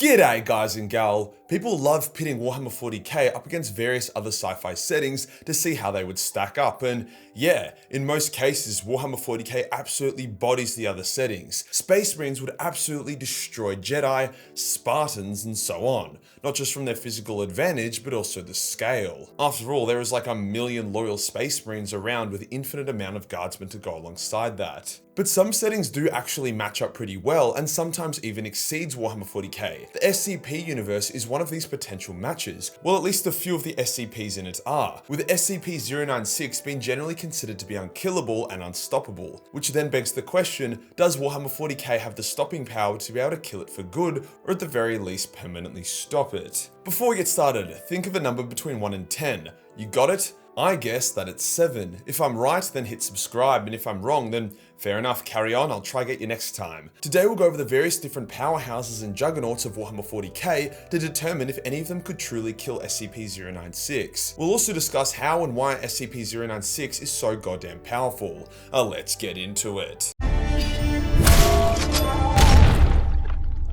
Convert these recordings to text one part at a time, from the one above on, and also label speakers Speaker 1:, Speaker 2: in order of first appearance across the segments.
Speaker 1: G'day guys and gal. People love pitting Warhammer 40k up against various other sci-fi settings to see how they would stack up, and yeah, in most cases Warhammer 40k absolutely bodies the other settings. Space Marines would absolutely destroy Jedi, Spartans and so on, not just from their physical advantage but also the scale. After all, there is like a million loyal Space Marines around with an infinite amount of guardsmen to go alongside that. But some settings do actually match up pretty well and sometimes even exceeds Warhammer 40k. The SCP universe is one of these potential matches, well at least a few of the SCPs in it are, with SCP-096 being generally considered to be unkillable and unstoppable, which then begs the question, does Warhammer 40k have the stopping power to be able to kill it for good, or at the very least permanently stop it? Before we get started, think of a number between 1 and 10. You got it? I guess that it's 7. If I'm right, then hit subscribe, and if I'm wrong, then fair enough, carry on, I'll try get you next time. Today we'll go over the various different powerhouses and juggernauts of Warhammer 40k to determine if any of them could truly kill SCP-096. We'll also discuss how and why SCP-096 is so goddamn powerful. Let's get into it.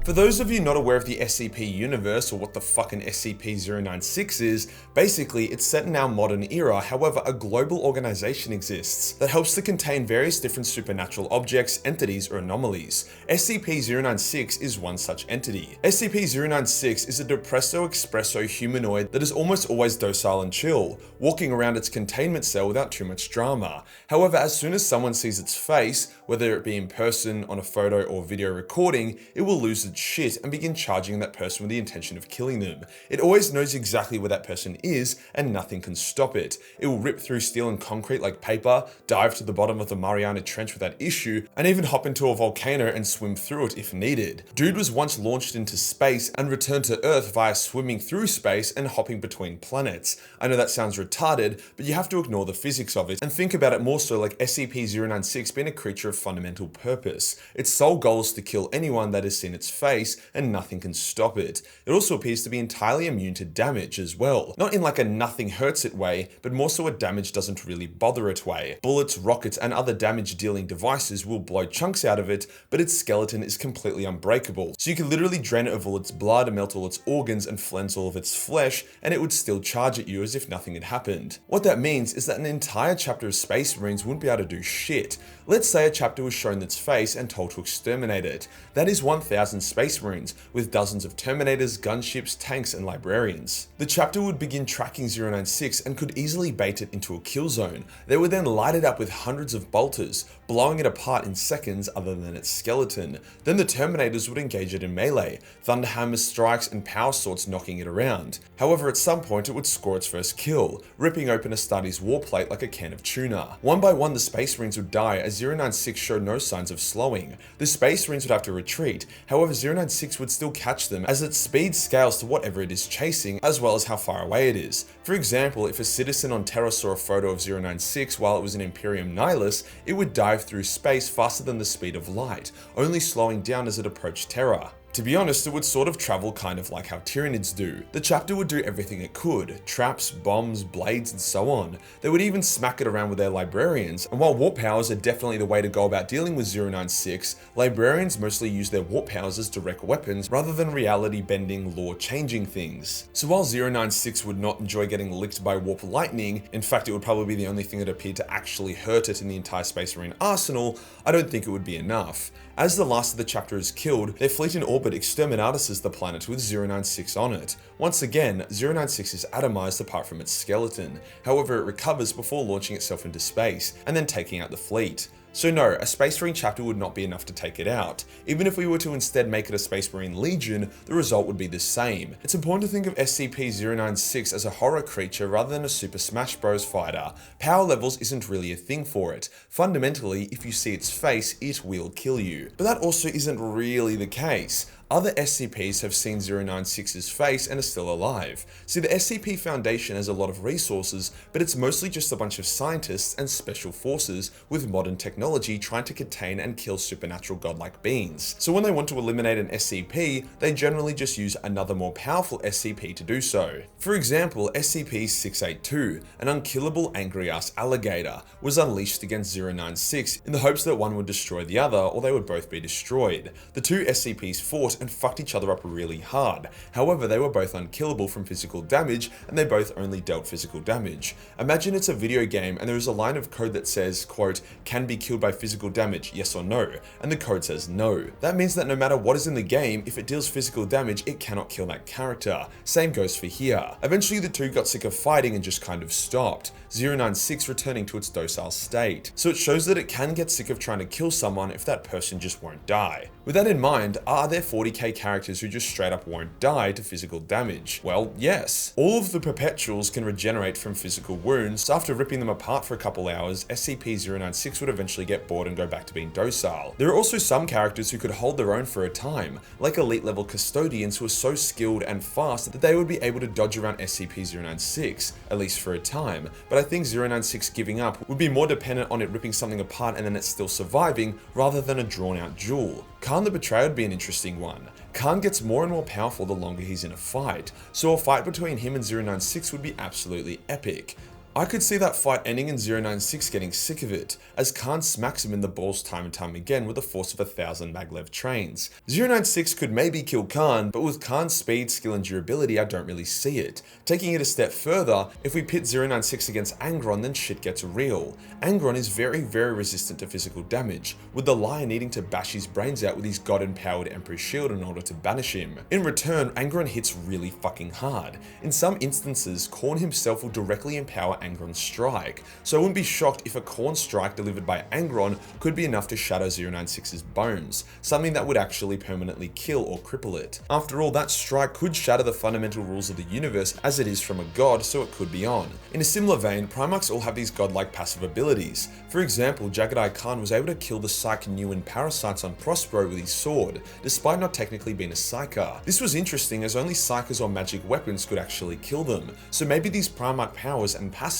Speaker 1: For those of you not aware of the SCP universe or what the fuck an SCP-096 is, basically it's set in our modern era, however a global organization exists that helps to contain various different supernatural objects, entities or anomalies. SCP-096 is one such entity. SCP-096 is a depresso expresso humanoid that is almost always docile and chill, walking around its containment cell without too much drama. However, as soon as someone sees its face, whether it be in person, on a photo or video recording, it will lose its shit and begin charging that person with the intention of killing them. It always knows exactly where that person is and nothing can stop it. It will rip through steel and concrete like paper, dive to the bottom of the Mariana Trench without issue, and even hop into a volcano and swim through it if needed. Dude was once launched into space and returned to Earth via swimming through space and hopping between planets. I know that sounds retarded, but you have to ignore the physics of it and think about it more so like SCP-096 being a creature of fundamental purpose. Its sole goal is to kill anyone that has seen its face and nothing can stop it. It also appears to be entirely immune to damage as well. Not in like a nothing hurts it way, but more so a damage doesn't really bother it way. Bullets, rockets and other damage dealing devices will blow chunks out of it, but its skeleton is completely unbreakable. So you can literally drain it of all its blood, melt all its organs and cleanse all of its flesh, and it would still charge at you as if nothing had happened. What that means is that an entire chapter of Space Marines wouldn't be able to do shit. Let's say a chapter was shown its face and told to exterminate it. That is 1,000 Space Marines, with dozens of Terminators, gunships, tanks and librarians. The chapter would begin tracking 096 and could easily bait it into a kill zone. They would then light it up with hundreds of bolters, blowing it apart in seconds other than its skeleton. Then the Terminators would engage it in melee, Thunderhammer strikes and power swords knocking it around. However, at some point it would score its first kill, ripping open Astartes warplate like a can of tuna. One by one the Space Marines would die as 096 showed no signs of slowing. The Space Marines would have to retreat, however 096 would still catch them as its speed scales to whatever it is chasing as well as how far away it is. For example, if a citizen on Terra saw a photo of 096 while it was in Imperium Nihilus, it would dive through space faster than the speed of light, only slowing down as it approached Terra. To be honest, it would sort of travel kind of like how Tyranids do. The chapter would do everything it could, traps, bombs, blades and so on. They would even smack it around with their librarians, and while warp powers are definitely the way to go about dealing with 096, librarians mostly use their warp powers as direct weapons rather than reality bending, lore changing things. So while 096 would not enjoy getting licked by warp lightning, in fact it would probably be the only thing that appeared to actually hurt it in the entire Space Marine arsenal, I don't think it would be enough. As the last of the chapter is killed, their fleet in orbit exterminatises the planet with 096 on it. Once again, 096 is atomized apart from its skeleton, however it recovers before launching itself into space, and then taking out the fleet. So no, a Space Marine chapter would not be enough to take it out. Even if we were to instead make it a Space Marine Legion, the result would be the same. It's important to think of SCP-096 as a horror creature rather than a Super Smash Bros. Fighter. Power levels isn't really a thing for it. Fundamentally, if you see its face, it will kill you. But that also isn't really the case. Other SCPs have seen 096's face and are still alive. See, the SCP Foundation has a lot of resources, but it's mostly just a bunch of scientists and special forces with modern technology trying to contain and kill supernatural godlike beings. So when they want to eliminate an SCP, they generally just use another more powerful SCP to do so. For example, SCP-682, an unkillable angry-ass alligator, was unleashed against 096 in the hopes that one would destroy the other or they would both be destroyed. The two SCPs fought and fucked each other up really hard. However, they were both unkillable from physical damage, and they both only dealt physical damage. Imagine it's a video game and there is a line of code that says, quote, "can be killed by physical damage, yes or no," and the code says no. That means that no matter what is in the game, if it deals physical damage, it cannot kill that character. Same goes for here. Eventually the two got sick of fighting and just kind of stopped, 096 returning to its docile state. So it shows that it can get sick of trying to kill someone if that person just won't die. With that in mind, are there 40k characters who just straight up won't die to physical damage? Well, yes. All of the perpetuals can regenerate from physical wounds, so after ripping them apart for a couple hours, SCP-096 would eventually get bored and go back to being docile. There are also some characters who could hold their own for a time, like elite level custodians who are so skilled and fast that they would be able to dodge around SCP-096, at least for a time, but I think 096 giving up would be more dependent on it ripping something apart and then it's still surviving, rather than a drawn out duel. Khan the Betrayer would be an interesting one. Khan gets more and more powerful the longer he's in a fight, so a fight between him and 096 would be absolutely epic. I could see that fight ending in 096 getting sick of it, as Khan smacks him in the balls time and time again with the force of 1,000 maglev trains. 096 could maybe kill Khan, but with Khan's speed, skill and durability, I don't really see it. Taking it a step further, if we pit 096 against Angron, then shit gets real. Angron is very resistant to physical damage, with the Liar needing to bash his brains out with his god-empowered Emperor's shield in order to banish him. In return, Angron hits really fucking hard. In some instances, Khorne himself will directly empower Angron's strike, so I wouldn't be shocked if a Khorne strike delivered by Angron could be enough to shatter 096's bones, something that would actually permanently kill or cripple it. After all, that strike could shatter the fundamental rules of the universe as it is from a god, so it could be on. In a similar vein, Primarchs all have these godlike passive abilities. For example, Jagged-Eye Khan was able to kill the Psyche Newen parasites on Prospero with his sword, despite not technically being a Psyker. This was interesting as only Psykers or magic weapons could actually kill them, so maybe these Primarch powers and passives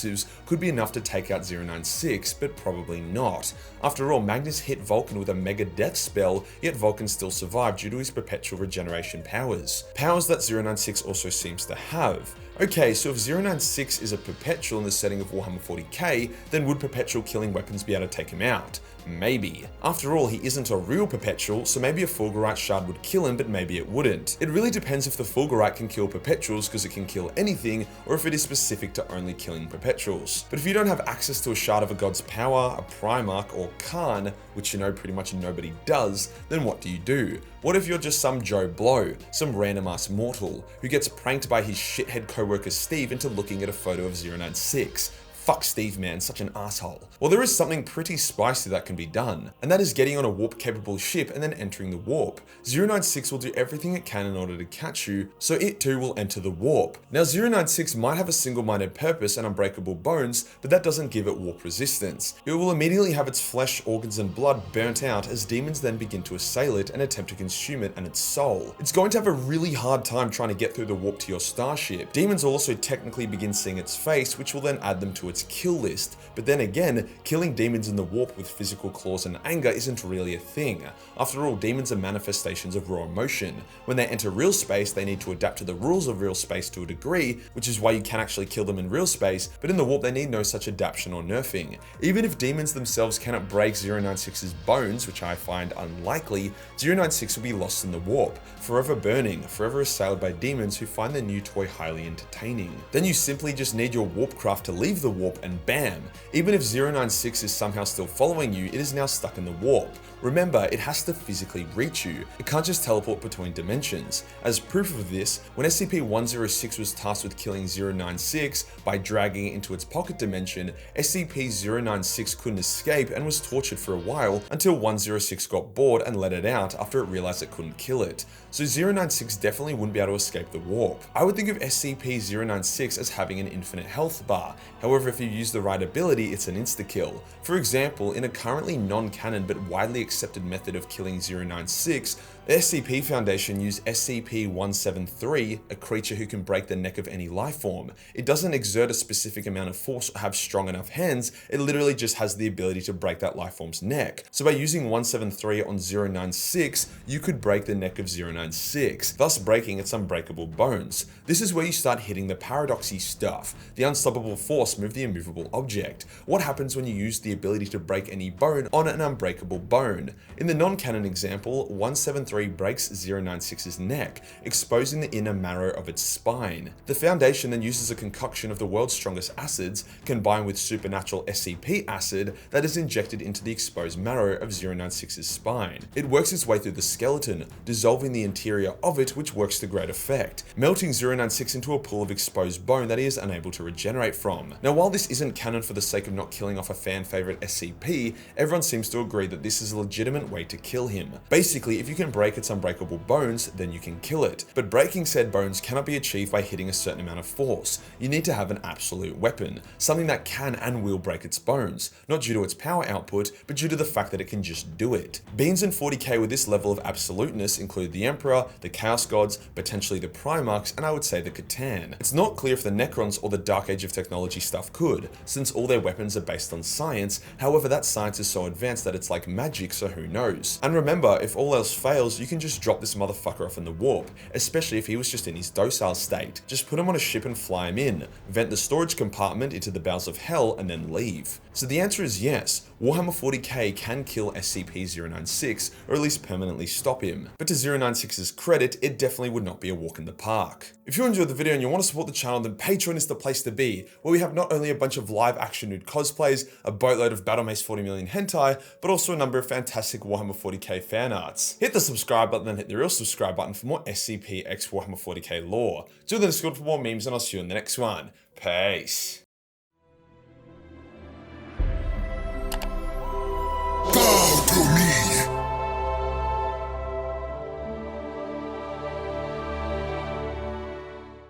Speaker 1: could be enough to take out 096, but probably not. After all, Magnus hit Vulcan with a mega death spell, yet Vulcan still survived due to his perpetual regeneration powers. Powers that 096 also seems to have. Okay, so if 096 is a perpetual in the setting of Warhammer 40k, then would perpetual killing weapons be able to take him out? Maybe. After all, he isn't a real perpetual, so maybe a Fulgurite shard would kill him, but maybe it wouldn't. It really depends if the Fulgurite can kill perpetuals because it can kill anything, or if it is specific to only killing perpetuals. But if you don't have access to a shard of a god's power, a Primarch, or Khan, which you know pretty much nobody does, then what do? What if you're just some Joe Blow, some random ass mortal, who gets pranked by his shithead coworker Steve into looking at a photo of 096? Fuck Steve, man, such an asshole. Well, there is something pretty spicy that can be done, and that is getting on a warp-capable ship and then entering the warp. 096 will do everything it can in order to catch you, so it too will enter the warp. Now, 096 might have a single-minded purpose and unbreakable bones, but that doesn't give it warp resistance. It will immediately have its flesh, organs, and blood burnt out as demons then begin to assail it and attempt to consume it and its soul. It's going to have a really hard time trying to get through the warp to your starship. Demons will also technically begin seeing its face, which will then add them to its kill list, but then again, killing demons in the warp with physical claws and anger isn't really a thing. After all, demons are manifestations of raw emotion. When they enter real space, they need to adapt to the rules of real space to a degree, which is why you can actually kill them in real space, but in the warp they need no such adaptation or nerfing. Even if demons themselves cannot break 096's bones, which I find unlikely, 096 will be lost in the warp, forever burning, forever assailed by demons who find their new toy highly entertaining. Then you simply just need your warp craft to leave the warp and bam! Even if 096 is somehow still following you, it is now stuck in the warp. Remember, it has to physically reach you. It can't just teleport between dimensions. As proof of this, when SCP-106 was tasked with killing 096 by dragging it into its pocket dimension, SCP-096 couldn't escape and was tortured for a while until 106 got bored and let it out after it realized it couldn't kill it. So 096 definitely wouldn't be able to escape the warp. I would think of SCP-096 as having an infinite health bar. However, if you use the right ability, it's an insta-kill. For example, in a currently non-canon but widely accepted method of killing 096, the SCP Foundation used SCP-173, a creature who can break the neck of any life form. It doesn't exert a specific amount of force or have strong enough hands, it literally just has the ability to break that life form's neck. So by using 173 on 096, you could break the neck of 096, thus breaking its unbreakable bones. This is where you start hitting the paradoxy stuff. The unstoppable force move the immovable object. What happens when you use the ability to break any bone on an unbreakable bone? In the non-canon example, 173 tree breaks 096's neck, exposing the inner marrow of its spine. The Foundation then uses a concoction of the world's strongest acids, combined with supernatural SCP acid that is injected into the exposed marrow of 096's spine. It works its way through the skeleton, dissolving the interior of it, which works to great effect, melting 096 into a pool of exposed bone that he is unable to regenerate from. Now, while this isn't canon for the sake of not killing off a fan favorite SCP, everyone seems to agree that this is a legitimate way to kill him. Basically, if you can break its unbreakable bones, then you can kill it. But breaking said bones cannot be achieved by hitting a certain amount of force. You need to have an absolute weapon, something that can and will break its bones, not due to its power output, but due to the fact that it can just do it. Beings in 40k with this level of absoluteness include the Emperor, the Chaos Gods, potentially the Primarchs, and I would say the Catan. It's not clear if the Necrons or the Dark Age of Technology stuff could, since all their weapons are based on science. However, that science is so advanced that it's like magic, so who knows. And remember, if all else fails, you can just drop this motherfucker off in the warp, especially if he was just in his docile state. Just put him on a ship and fly him in, vent the storage compartment into the bowels of hell, and then leave. So the answer is yes, Warhammer 40k can kill SCP-096, or at least permanently stop him. But to 096's credit, it definitely would not be a walk in the park. If you enjoyed the video and you want to support the channel, then Patreon is the place to be, where we have not only a bunch of live action nude cosplays, a boatload of Battle Mace 40 million hentai, but also a number of fantastic Warhammer 40k fan arts. Hit the subscribe button and hit the real subscribe button for more SCP x Warhammer 40k lore. Join the Discord for more memes, and I'll see you in the next one. Peace.